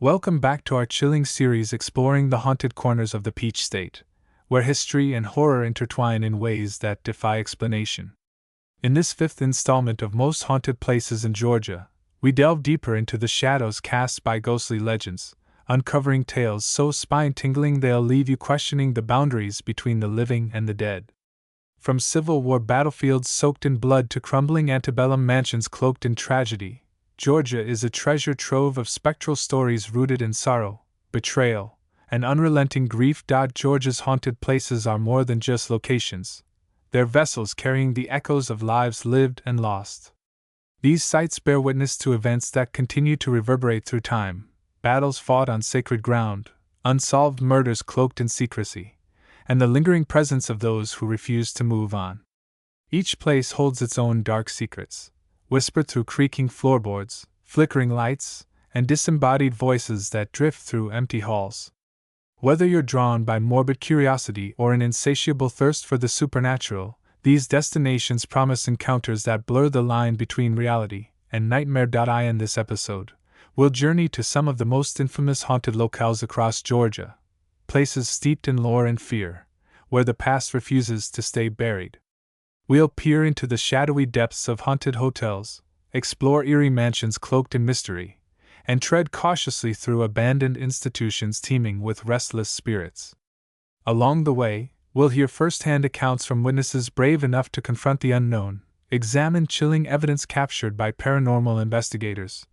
Welcome back to our chilling series exploring the haunted corners of the Peach State, where history and horror intertwine in ways that defy explanation. In this fifth installment of Most Haunted Places in Georgia, we delve deeper into the shadows cast by ghostly legends, uncovering tales so spine-tingling they'll leave you questioning the boundaries between the living and the dead. From Civil War battlefields soaked in blood to crumbling antebellum mansions cloaked in tragedy, Georgia is a treasure trove of spectral stories rooted in sorrow, betrayal, and unrelenting grief. Georgia's haunted places are more than just locations. They're vessels carrying the echoes of lives lived and lost. These sites bear witness to events that continue to reverberate through time, battles fought on sacred ground, unsolved murders cloaked in secrecy, and the lingering presence of those who refuse to move on. Each place holds its own dark secrets, whispered through creaking floorboards, flickering lights, and disembodied voices that drift through empty halls. Whether you're drawn by morbid curiosity or an insatiable thirst for the supernatural, these destinations promise encounters that blur the line between reality and nightmare. In this episode, we'll journey to some of the most infamous haunted locales across Georgia, places steeped in lore and fear, where the past refuses to stay buried. We'll peer into the shadowy depths of haunted hotels, explore eerie mansions cloaked in mystery, and tread cautiously through abandoned institutions teeming with restless spirits. Along the way, we'll hear first-hand accounts from witnesses brave enough to confront the unknown, examine chilling evidence captured by paranormal investigators,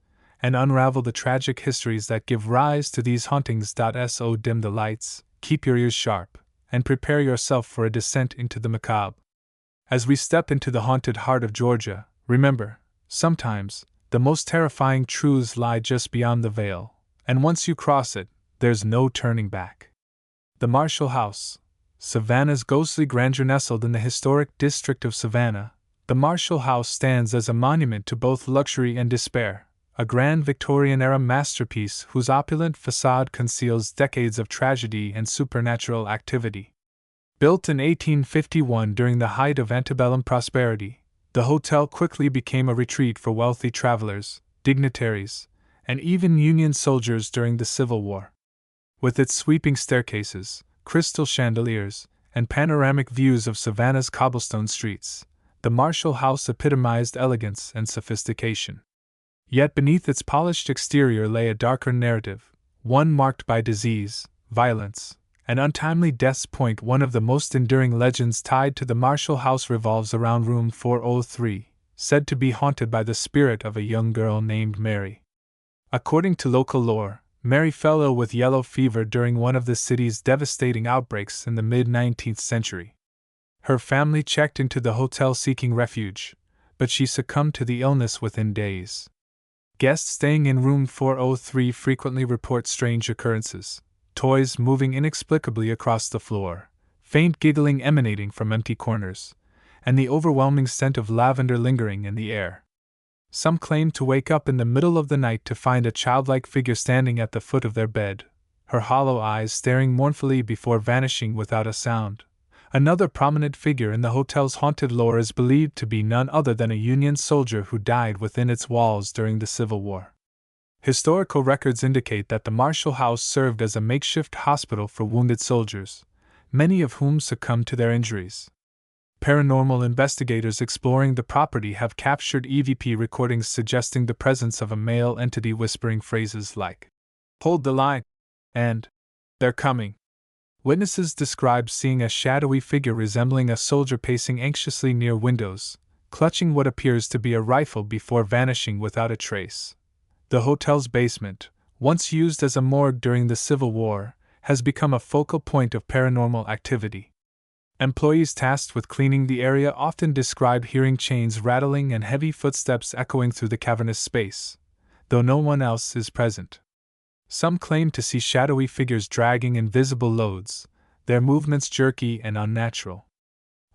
and unravel the tragic histories that give rise to these hauntings. So dim the lights, keep your ears sharp, and prepare yourself for a descent into the macabre. As we step into the haunted heart of Georgia, remember, sometimes, the most terrifying truths lie just beyond the veil, and once you cross it, there's no turning back. The Marshall House, Savannah's ghostly grandeur. Nestled in the historic district of Savannah, the Marshall House stands as a monument to both luxury and despair, a grand Victorian-era masterpiece whose opulent facade conceals decades of tragedy and supernatural activity. Built in 1851 during the height of antebellum prosperity, the hotel quickly became a retreat for wealthy travelers, dignitaries, and even Union soldiers during the Civil War. With its sweeping staircases, crystal chandeliers, and panoramic views of Savannah's cobblestone streets, the Marshall House epitomized elegance and sophistication. Yet beneath its polished exterior lay a darker narrative, one marked by disease, violence, and untimely deaths. One of the most enduring legends tied to the Marshall House revolves around room 403, said to be haunted by the spirit of a young girl named Mary. According to local lore, Mary fell ill with yellow fever during one of the city's devastating outbreaks in the mid-19th century. Her family checked into the hotel seeking refuge, but she succumbed to the illness within days. Guests staying in room 403 frequently report strange occurrences, toys moving inexplicably across the floor, faint giggling emanating from empty corners, and the overwhelming scent of lavender lingering in the air. Some claim to wake up in the middle of the night to find a childlike figure standing at the foot of their bed, her hollow eyes staring mournfully before vanishing without a sound. Another prominent figure in the hotel's haunted lore is believed to be none other than a Union soldier who died within its walls during the Civil War. Historical records indicate that the Marshall House served as a makeshift hospital for wounded soldiers, many of whom succumbed to their injuries. Paranormal investigators exploring the property have captured EVP recordings suggesting the presence of a male entity whispering phrases like, "Hold the line," and "They're coming." Witnesses describe seeing a shadowy figure resembling a soldier pacing anxiously near windows, clutching what appears to be a rifle before vanishing without a trace. The hotel's basement, once used as a morgue during the Civil War, has become a focal point of paranormal activity. Employees tasked with cleaning the area often describe hearing chains rattling and heavy footsteps echoing through the cavernous space, though no one else is present. Some claim to see shadowy figures dragging invisible loads, their movements jerky and unnatural.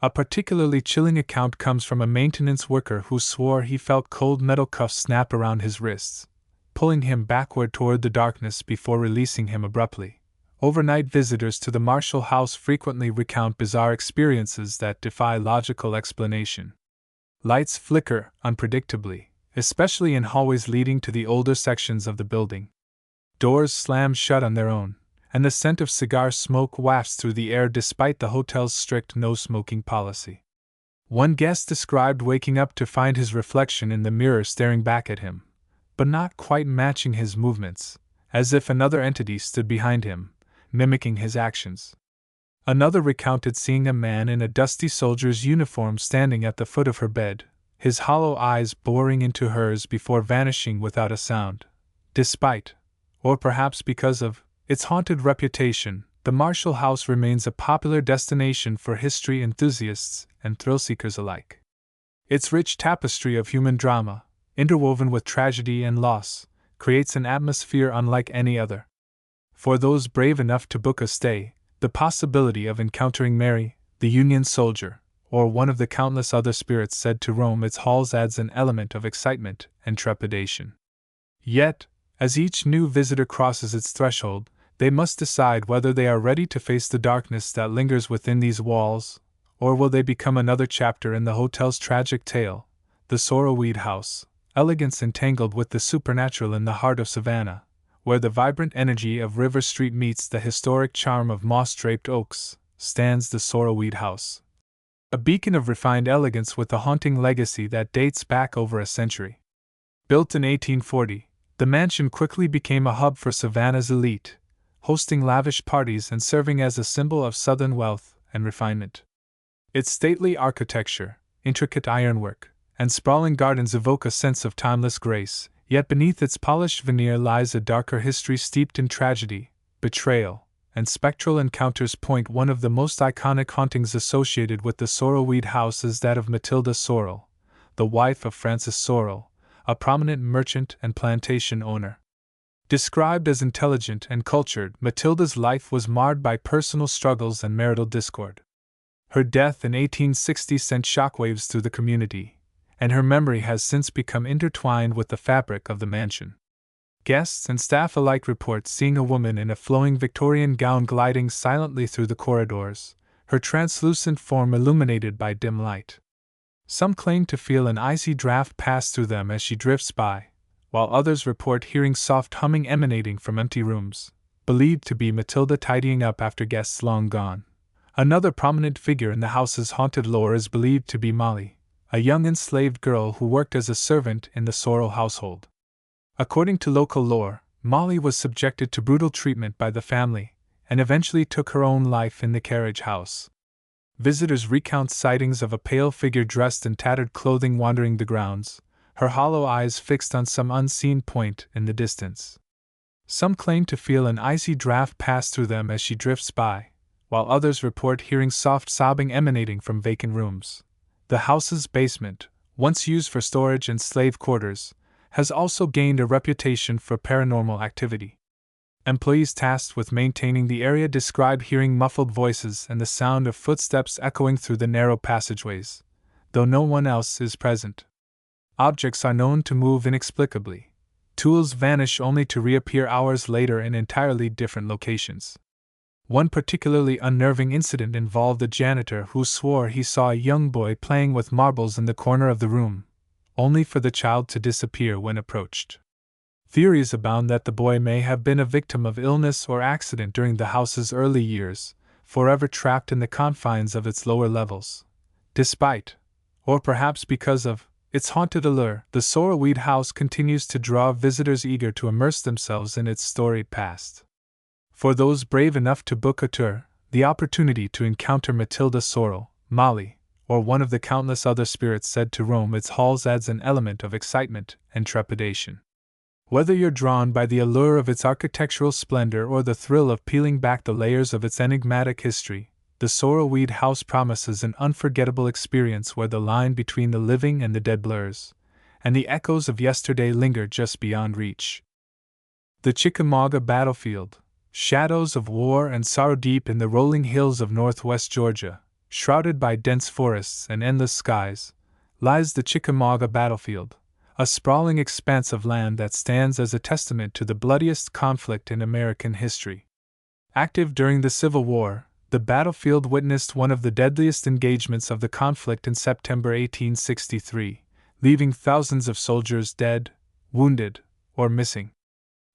A particularly chilling account comes from a maintenance worker who swore he felt cold metal cuffs snap around his wrists, pulling him backward toward the darkness before releasing him abruptly. Overnight visitors to the Marshall House frequently recount bizarre experiences that defy logical explanation. Lights flicker unpredictably, especially in hallways leading to the older sections of the building. Doors slammed shut on their own, and the scent of cigar smoke wafts through the air despite the hotel's strict no-smoking policy. One guest described waking up to find his reflection in the mirror staring back at him, but not quite matching his movements, as if another entity stood behind him, mimicking his actions. Another recounted seeing a man in a dusty soldier's uniform standing at the foot of her bed, his hollow eyes boring into hers before vanishing without a sound. Despite, or perhaps because of, its haunted reputation, the Marshall House remains a popular destination for history enthusiasts and thrill-seekers alike. Its rich tapestry of human drama, interwoven with tragedy and loss, creates an atmosphere unlike any other. For those brave enough to book a stay, the possibility of encountering Mary, the Union soldier, or one of the countless other spirits said to roam its halls adds an element of excitement and trepidation. Yet, as each new visitor crosses its threshold, they must decide whether they are ready to face the darkness that lingers within these walls, or will they become another chapter in the hotel's tragic tale, the Sorrowweed House, elegance entangled with the supernatural in the heart of Savannah, where the vibrant energy of River Street meets the historic charm of moss-draped oaks, stands the Sorrowweed House. A beacon of refined elegance with a haunting legacy that dates back over a century. Built in 1840, the mansion quickly became a hub for Savannah's elite, hosting lavish parties and serving as a symbol of Southern wealth and refinement. Its stately architecture, intricate ironwork, and sprawling gardens evoke a sense of timeless grace, yet beneath its polished veneer lies a darker history steeped in tragedy, betrayal, and spectral encounters. One of the most iconic hauntings associated with the Sorrowweed House is that of Matilda Sorrel, the wife of Francis Sorrel, a prominent merchant and plantation owner. Described as intelligent and cultured, Matilda's life was marred by personal struggles and marital discord. Her death in 1860 sent shockwaves through the community, and her memory has since become intertwined with the fabric of the mansion. Guests and staff alike report seeing a woman in a flowing Victorian gown gliding silently through the corridors, her translucent form illuminated by dim light. Some claim to feel an icy draft pass through them as she drifts by, while others report hearing soft humming emanating from empty rooms, believed to be Matilda tidying up after guests long gone. Another prominent figure in the house's haunted lore is believed to be Molly, a young enslaved girl who worked as a servant in the Sorrel household. According to local lore, Molly was subjected to brutal treatment by the family, and eventually took her own life in the carriage house. Visitors recount sightings of a pale figure dressed in tattered clothing wandering the grounds, her hollow eyes fixed on some unseen point in the distance. Some claim to feel an icy draft pass through them as she drifts by, while others report hearing soft sobbing emanating from vacant rooms. The house's basement, once used for storage and slave quarters, has also gained a reputation for paranormal activity. Employees tasked with maintaining the area describe hearing muffled voices and the sound of footsteps echoing through the narrow passageways, though no one else is present. Objects are known to move inexplicably. Tools vanish only to reappear hours later in entirely different locations. One particularly unnerving incident involved a janitor who swore he saw a young boy playing with marbles in the corner of the room, only for the child to disappear when approached. Theories abound that the boy may have been a victim of illness or accident during the house's early years, forever trapped in the confines of its lower levels. Despite, or perhaps because of, its haunted allure, the Sorrowweed House continues to draw visitors eager to immerse themselves in its storied past. For those brave enough to book a tour, the opportunity to encounter Matilda Sorrel, Molly, or one of the countless other spirits said to roam its halls adds an element of excitement and trepidation. Whether you're drawn by the allure of its architectural splendor or the thrill of peeling back the layers of its enigmatic history, the Sorrowweed House promises an unforgettable experience where the line between the living and the dead blurs, and the echoes of yesterday linger just beyond reach. The Chickamauga Battlefield, shadows of war and sorrow deep in the rolling hills of northwest Georgia, shrouded by dense forests and endless skies, lies the Chickamauga Battlefield, a sprawling expanse of land that stands as a testament to the bloodiest conflict in American history. Active during the Civil War, the battlefield witnessed one of the deadliest engagements of the conflict in September 1863, leaving thousands of soldiers dead, wounded, or missing.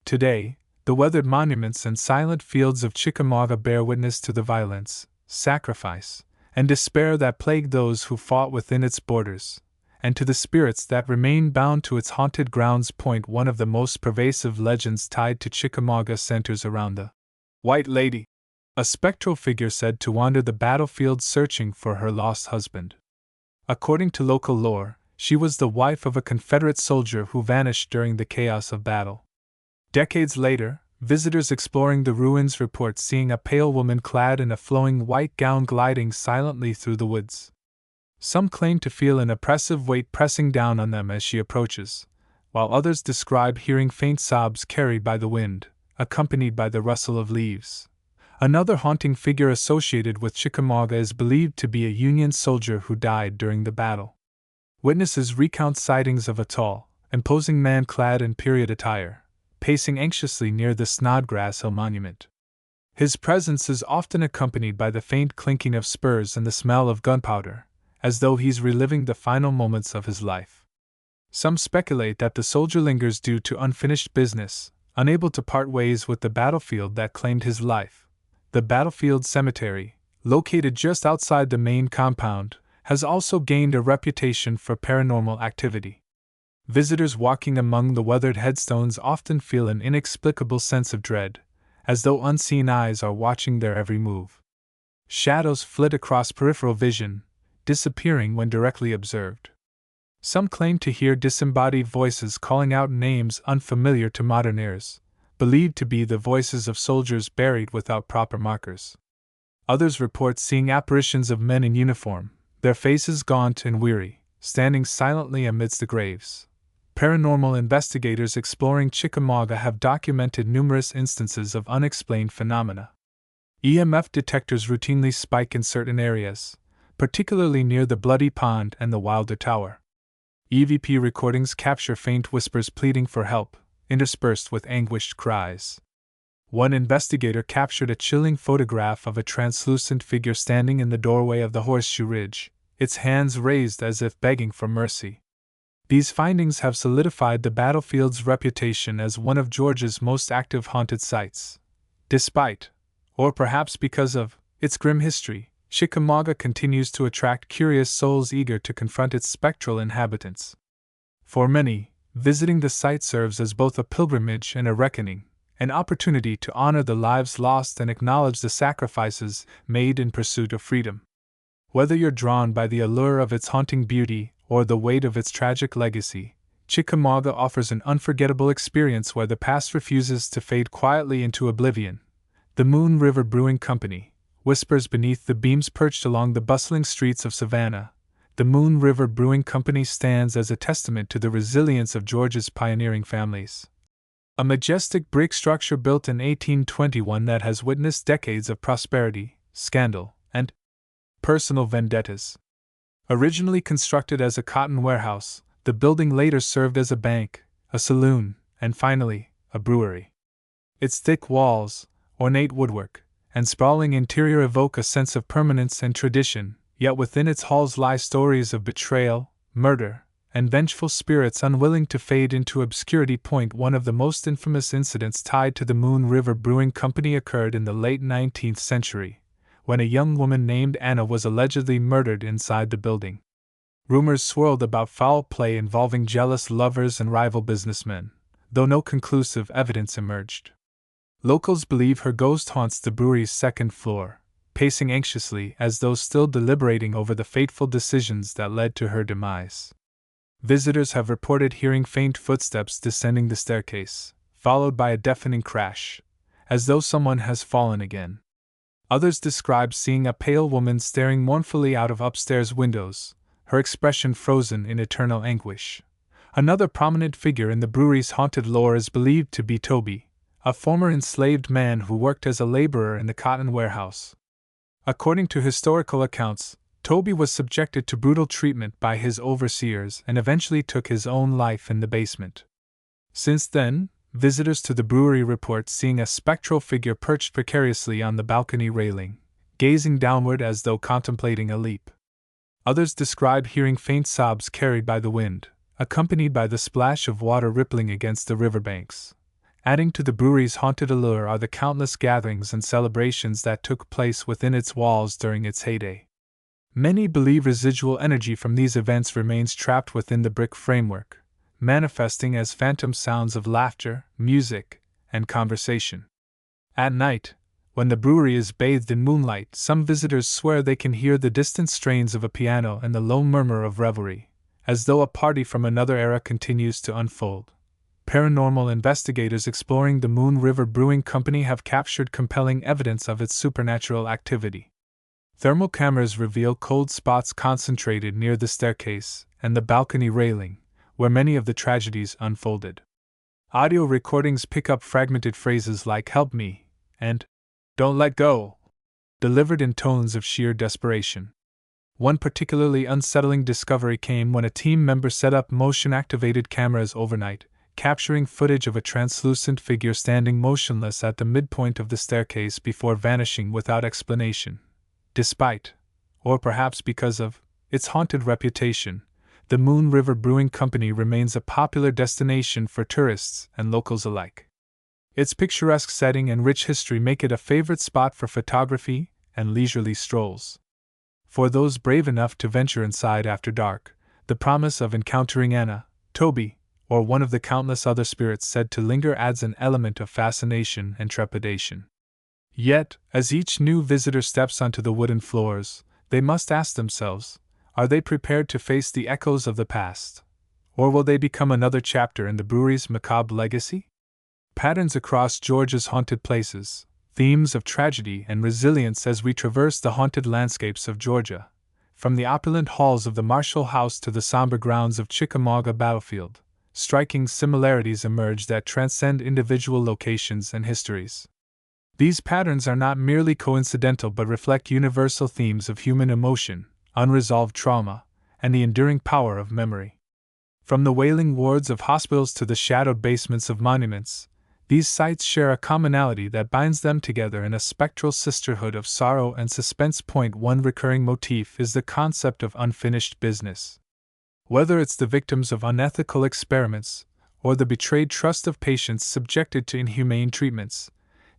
Today, The weathered monuments and silent fields of Chickamauga bear witness to the violence, sacrifice, and despair that plagued those who fought within its borders, and to the spirits that remain bound to its haunted grounds. One of the most pervasive legends tied to Chickamauga centers around the White Lady, a spectral figure said to wander the battlefield searching for her lost husband. According to local lore, she was the wife of a Confederate soldier who vanished during the chaos of battle. Decades later, visitors exploring the ruins report seeing a pale woman clad in a flowing white gown gliding silently through the woods. Some claim to feel an oppressive weight pressing down on them as she approaches, while others describe hearing faint sobs carried by the wind, accompanied by the rustle of leaves. Another haunting figure associated with Chickamauga is believed to be a Union soldier who died during the battle. Witnesses recount sightings of a tall, imposing man clad in period attire, pacing anxiously near the Snodgrass Hill monument. His presence is often accompanied by the faint clinking of spurs and the smell of gunpowder, as though he's reliving the final moments of his life. Some speculate that the soldier lingers due to unfinished business, unable to part ways with the battlefield that claimed his life. The Battlefield Cemetery, located just outside the main compound, has also gained a reputation for paranormal activity. Visitors walking among the weathered headstones often feel an inexplicable sense of dread, as though unseen eyes are watching their every move. Shadows flit across peripheral vision, disappearing when directly observed. Some claim to hear disembodied voices calling out names unfamiliar to modern ears, believed to be the voices of soldiers buried without proper markers. Others report seeing apparitions of men in uniform, their faces gaunt and weary, standing silently amidst the graves. Paranormal investigators exploring Chickamauga have documented numerous instances of unexplained phenomena. EMF detectors routinely spike in certain areas, particularly near the Bloody Pond and the Wilder Tower. EVP recordings capture faint whispers pleading for help, interspersed with anguished cries. One investigator captured a chilling photograph of a translucent figure standing in the doorway of the Horseshoe Ridge, its hands raised as if begging for mercy. These findings have solidified the battlefield's reputation as one of Georgia's most active haunted sites. Despite, or perhaps because of, its grim history, Chickamauga continues to attract curious souls eager to confront its spectral inhabitants. For many, visiting the site serves as both a pilgrimage and a reckoning, an opportunity to honor the lives lost and acknowledge the sacrifices made in pursuit of freedom. Whether you're drawn by the allure of its haunting beauty or the weight of its tragic legacy, Chickamauga offers an unforgettable experience where the past refuses to fade quietly into oblivion. The Moon River Brewing Company whispers beneath the beams perched along the bustling streets of Savannah. The Moon River Brewing Company stands as a testament to the resilience of Georgia's pioneering families. A majestic brick structure built in 1821 that has witnessed decades of prosperity, scandal, and personal vendettas. Originally constructed as a cotton warehouse, the building later served as a bank, a saloon, and finally, a brewery. Its thick walls, ornate woodwork, and sprawling interior evoke a sense of permanence and tradition, yet within its halls lie stories of betrayal, murder, and vengeful spirits unwilling to fade into obscurity. One of the most infamous incidents tied to the Moon River Brewing Company occurred in the late 19th century, when a young woman named Anna was allegedly murdered inside the building. Rumors swirled about foul play involving jealous lovers and rival businessmen, though no conclusive evidence emerged. Locals believe her ghost haunts the brewery's second floor, pacing anxiously as though still deliberating over the fateful decisions that led to her demise. Visitors have reported hearing faint footsteps descending the staircase, followed by a deafening crash, as though someone has fallen again. Others describe seeing a pale woman staring mournfully out of upstairs windows, her expression frozen in eternal anguish. Another prominent figure in the brewery's haunted lore is believed to be Toby, a former enslaved man who worked as a laborer in the cotton warehouse. According to historical accounts, Toby was subjected to brutal treatment by his overseers and eventually took his own life in the basement. Since then, visitors to the brewery report seeing a spectral figure perched precariously on the balcony railing, gazing downward as though contemplating a leap. Others describe hearing faint sobs carried by the wind, accompanied by the splash of water rippling against the riverbanks. Adding to the brewery's haunted allure are the countless gatherings and celebrations that took place within its walls during its heyday. Many believe residual energy from these events remains trapped within the brick framework, manifesting as phantom sounds of laughter, music, and conversation. At night, when the brewery is bathed in moonlight, some visitors swear they can hear the distant strains of a piano and the low murmur of revelry, as though a party from another era continues to unfold. Paranormal investigators exploring the Moon River Brewing Company have captured compelling evidence of its supernatural activity. Thermal cameras reveal cold spots concentrated near the staircase and the balcony railing, where many of the tragedies unfolded. Audio recordings pick up fragmented phrases like "help me" and "don't let go," delivered in tones of sheer desperation. One particularly unsettling discovery came when a team member set up motion-activated cameras overnight, capturing footage of a translucent figure standing motionless at the midpoint of the staircase before vanishing without explanation. Despite, or perhaps because of, its haunted reputation, the Moon River Brewing Company remains a popular destination for tourists and locals alike. Its picturesque setting and rich history make it a favorite spot for photography and leisurely strolls. For those brave enough to venture inside after dark, the promise of encountering Anna, Toby, or one of the countless other spirits said to linger adds an element of fascination and trepidation. Yet, as each new visitor steps onto the wooden floors, they must ask themselves, are they prepared to face the echoes of the past? Or will they become another chapter in the brewery's macabre legacy? Patterns across Georgia's haunted places, themes of tragedy and resilience as we traverse the haunted landscapes of Georgia, from the opulent halls of the Marshall House to the somber grounds of Chickamauga Battlefield. Striking similarities emerge that transcend individual locations and histories. These patterns are not merely coincidental but reflect universal themes of human emotion, unresolved trauma, and the enduring power of memory. From the wailing wards of hospitals to the shadowed basements of monuments, these sites share a commonality that binds them together in a spectral sisterhood of sorrow and suspense. One recurring motif is the concept of unfinished business. Whether it's the victims of unethical experiments, or the betrayed trust of patients subjected to inhumane treatments,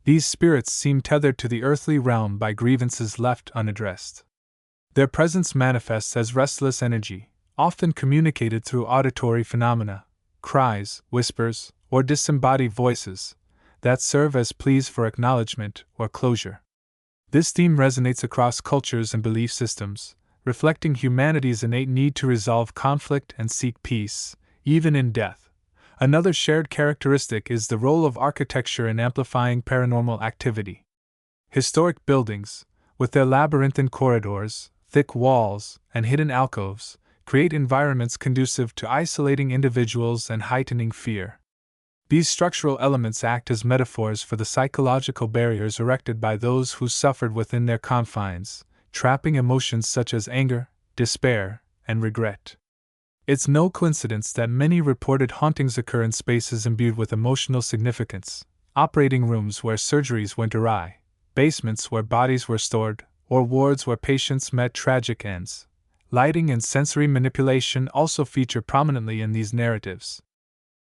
these spirits seem tethered to the earthly realm by grievances left unaddressed. Their presence manifests as restless energy, often communicated through auditory phenomena, cries, whispers, or disembodied voices, that serve as pleas for acknowledgement or closure. This theme resonates across cultures and belief systems, reflecting humanity's innate need to resolve conflict and seek peace, even in death. Another shared characteristic is the role of architecture in amplifying paranormal activity. Historic buildings, with their labyrinthine corridors, thick walls, and hidden alcoves, create environments conducive to isolating individuals and heightening fear. These structural elements act as metaphors for the psychological barriers erected by those who suffered within their confines, trapping emotions such as anger, despair, and regret. It's no coincidence that many reported hauntings occur in spaces imbued with emotional significance: operating rooms where surgeries went awry, basements where bodies were stored, or wards where patients met tragic ends. Lighting and sensory manipulation also feature prominently in these narratives.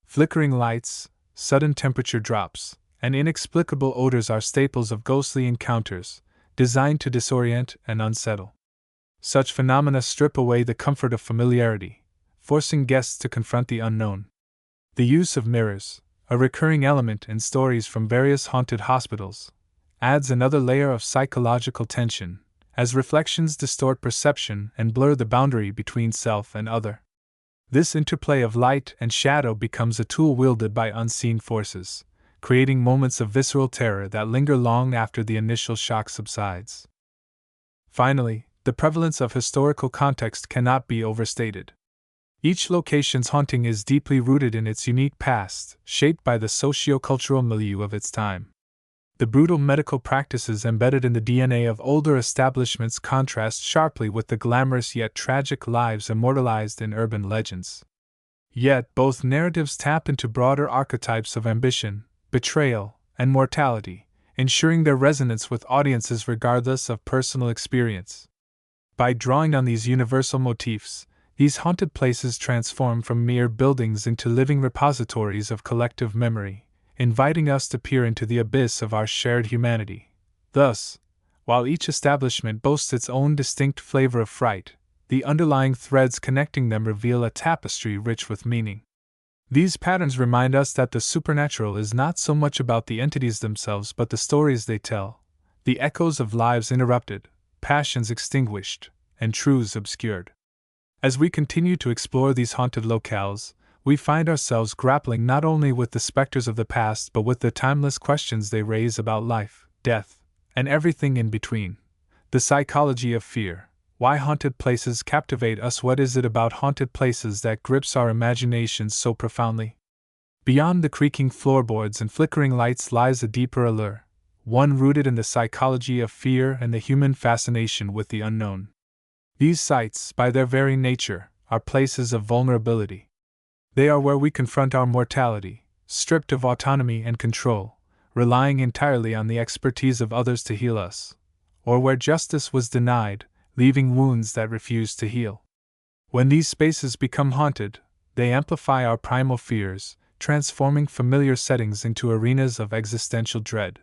Flickering lights, sudden temperature drops, and inexplicable odors are staples of ghostly encounters, designed to disorient and unsettle. Such phenomena strip away the comfort of familiarity, forcing guests to confront the unknown. The use of mirrors, a recurring element in stories from various haunted hospitals, adds another layer of psychological tension, as reflections distort perception and blur the boundary between self and other. This interplay of light and shadow becomes a tool wielded by unseen forces, creating moments of visceral terror that linger long after the initial shock subsides. Finally, the prevalence of historical context cannot be overstated. Each location's haunting is deeply rooted in its unique past, shaped by the socio-cultural milieu of its time. The brutal medical practices embedded in the DNA of older establishments contrast sharply with the glamorous yet tragic lives immortalized in urban legends. Yet both narratives tap into broader archetypes of ambition, betrayal, and mortality, ensuring their resonance with audiences regardless of personal experience. By drawing on these universal motifs, these haunted places transform from mere buildings into living repositories of collective memory, inviting us to peer into the abyss of our shared humanity. Thus, while each establishment boasts its own distinct flavor of fright, the underlying threads connecting them reveal a tapestry rich with meaning. These patterns remind us that the supernatural is not so much about the entities themselves but the stories they tell, the echoes of lives interrupted, passions extinguished, and truths obscured. As we continue to explore these haunted locales, we find ourselves grappling not only with the specters of the past but with the timeless questions they raise about life, death, and everything in between. The psychology of fear. Why haunted places captivate us? What is it about haunted places that grips our imaginations so profoundly? Beyond the creaking floorboards and flickering lights lies a deeper allure, one rooted in the psychology of fear and the human fascination with the unknown. These sites, by their very nature, are places of vulnerability. They are where we confront our mortality, stripped of autonomy and control, relying entirely on the expertise of others to heal us, or where justice was denied, leaving wounds that refuse to heal. When these spaces become haunted, they amplify our primal fears, transforming familiar settings into arenas of existential dread.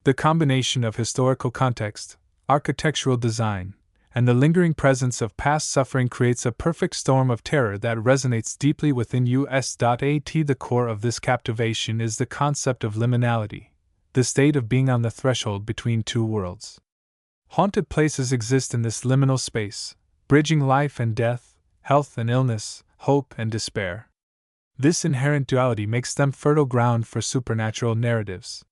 The combination of historical context, architectural design, and the lingering presence of past suffering creates a perfect storm of terror that resonates deeply within us. The core of this captivation is the concept of liminality, the state of being on the threshold between two worlds. Haunted places exist in this liminal space, bridging life and death, health and illness, hope and despair. This inherent duality makes them fertile ground for supernatural narratives.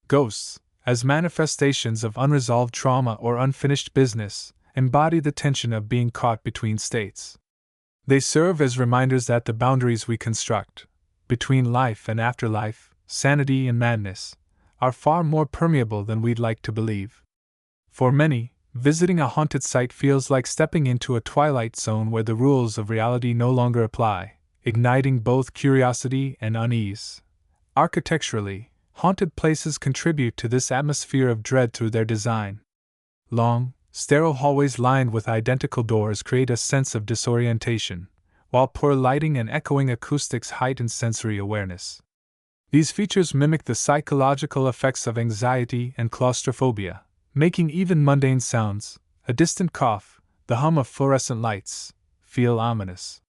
Ghosts, as manifestations of unresolved trauma or unfinished business, embody the tension of being caught between states. They serve as reminders that the boundaries we construct, between life and afterlife, sanity and madness, are far more permeable than we'd like to believe. For many, visiting a haunted site feels like stepping into a twilight zone where the rules of reality no longer apply, igniting both curiosity and unease. Architecturally, haunted places contribute to this atmosphere of dread through their design. Long, sterile hallways lined with identical doors create a sense of disorientation, while poor lighting and echoing acoustics heighten sensory awareness. These features mimic the psychological effects of anxiety and claustrophobia, making even mundane sounds, a distant cough, the hum of fluorescent lights, feel ominous.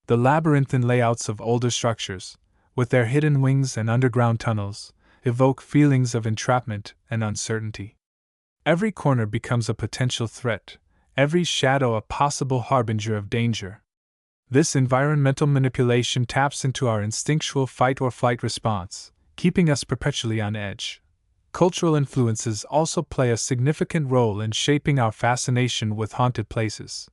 The labyrinthine layouts of older structures, with their hidden wings and underground tunnels, evoke feelings of entrapment and uncertainty. Every corner becomes a potential threat, every shadow a possible harbinger of danger. This environmental manipulation taps into our instinctual fight-or-flight response, keeping us perpetually on edge. Cultural influences also play a significant role in shaping our fascination with haunted places.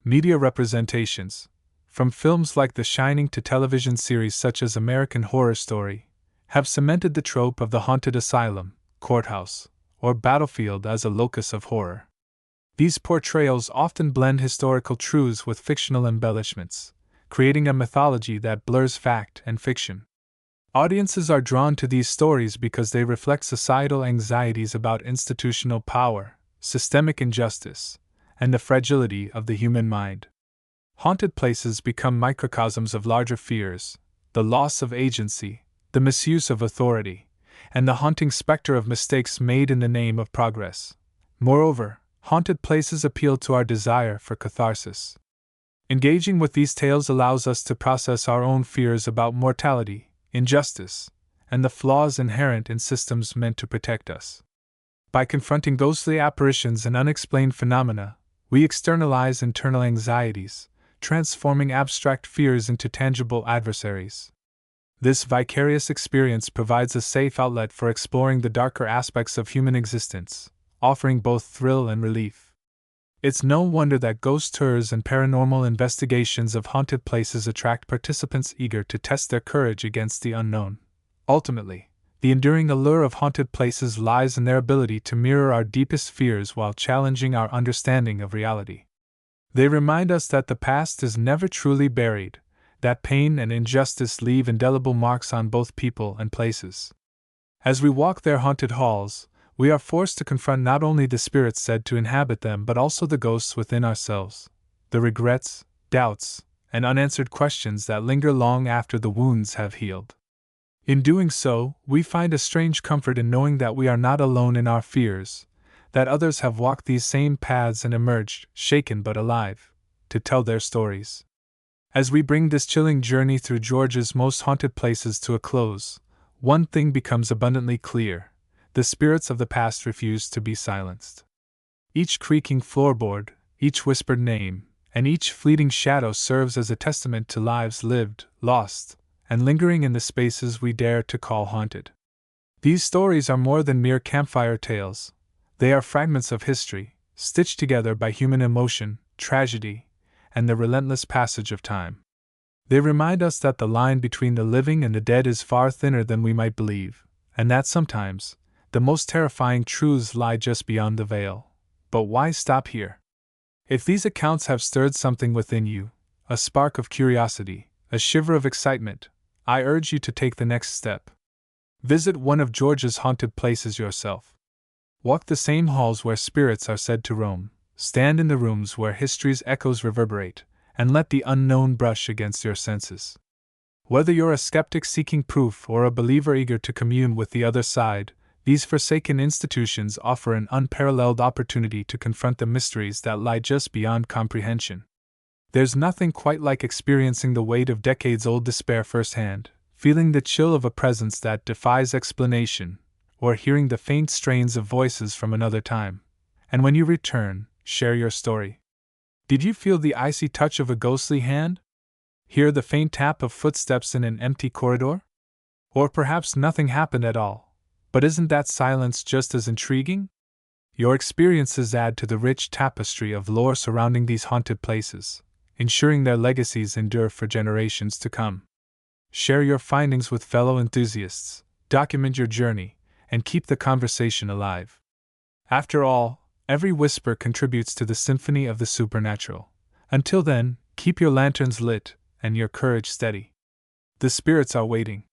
Media representations, from films like The Shining to television series such as American Horror Story, have cemented the trope of the haunted asylum, courthouse, or battlefield as a locus of horror. These portrayals often blend historical truths with fictional embellishments, creating a mythology that blurs fact and fiction. Audiences are drawn to these stories because they reflect societal anxieties about institutional power, systemic injustice, and the fragility of the human mind. Haunted places become microcosms of larger fears, the loss of agency, the misuse of authority, and the haunting specter of mistakes made in the name of progress. Moreover, haunted places appeal to our desire for catharsis. Engaging with these tales allows us to process our own fears about mortality, injustice, and the flaws inherent in systems meant to protect us. By confronting ghostly apparitions and unexplained phenomena, we externalize internal anxieties, transforming abstract fears into tangible adversaries. This vicarious experience provides a safe outlet for exploring the darker aspects of human existence, offering both thrill and relief. It's no wonder that ghost tours and paranormal investigations of haunted places attract participants eager to test their courage against the unknown. Ultimately, the enduring allure of haunted places lies in their ability to mirror our deepest fears while challenging our understanding of reality. They remind us that the past is never truly buried, that pain and injustice leave indelible marks on both people and places. As we walk their haunted halls, we are forced to confront not only the spirits said to inhabit them but also the ghosts within ourselves, the regrets, doubts, and unanswered questions that linger long after the wounds have healed. In doing so, we find a strange comfort in knowing that we are not alone in our fears, that others have walked these same paths and emerged, shaken but alive, to tell their stories. As we bring this chilling journey through Georgia's most haunted places to a close, one thing becomes abundantly clear: the spirits of the past refuse to be silenced. Each creaking floorboard, each whispered name, and each fleeting shadow serves as a testament to lives lived, lost, and lingering in the spaces we dare to call haunted. These stories are more than mere campfire tales. They are fragments of history, stitched together by human emotion, tragedy, and the relentless passage of time. They remind us that the line between the living and the dead is far thinner than we might believe, and that sometimes, the most terrifying truths lie just beyond the veil. But why stop here? If these accounts have stirred something within you, a spark of curiosity, a shiver of excitement, I urge you to take the next step. Visit one of Georgia's haunted places yourself. Walk the same halls where spirits are said to roam, stand in the rooms where history's echoes reverberate, and let the unknown brush against your senses. Whether you're a skeptic seeking proof or a believer eager to commune with the other side, these forsaken institutions offer an unparalleled opportunity to confront the mysteries that lie just beyond comprehension. There's nothing quite like experiencing the weight of decades-old despair firsthand, feeling the chill of a presence that defies explanation, or hearing the faint strains of voices from another time. And when you return, share your story. Did you feel the icy touch of a ghostly hand? Hear the faint tap of footsteps in an empty corridor? Or perhaps nothing happened at all, but isn't that silence just as intriguing? Your experiences add to the rich tapestry of lore surrounding these haunted places, ensuring their legacies endure for generations to come. Share your findings with fellow enthusiasts, document your journey, and keep the conversation alive. After all, every whisper contributes to the symphony of the supernatural. Until then, keep your lanterns lit and your courage steady. The spirits are waiting.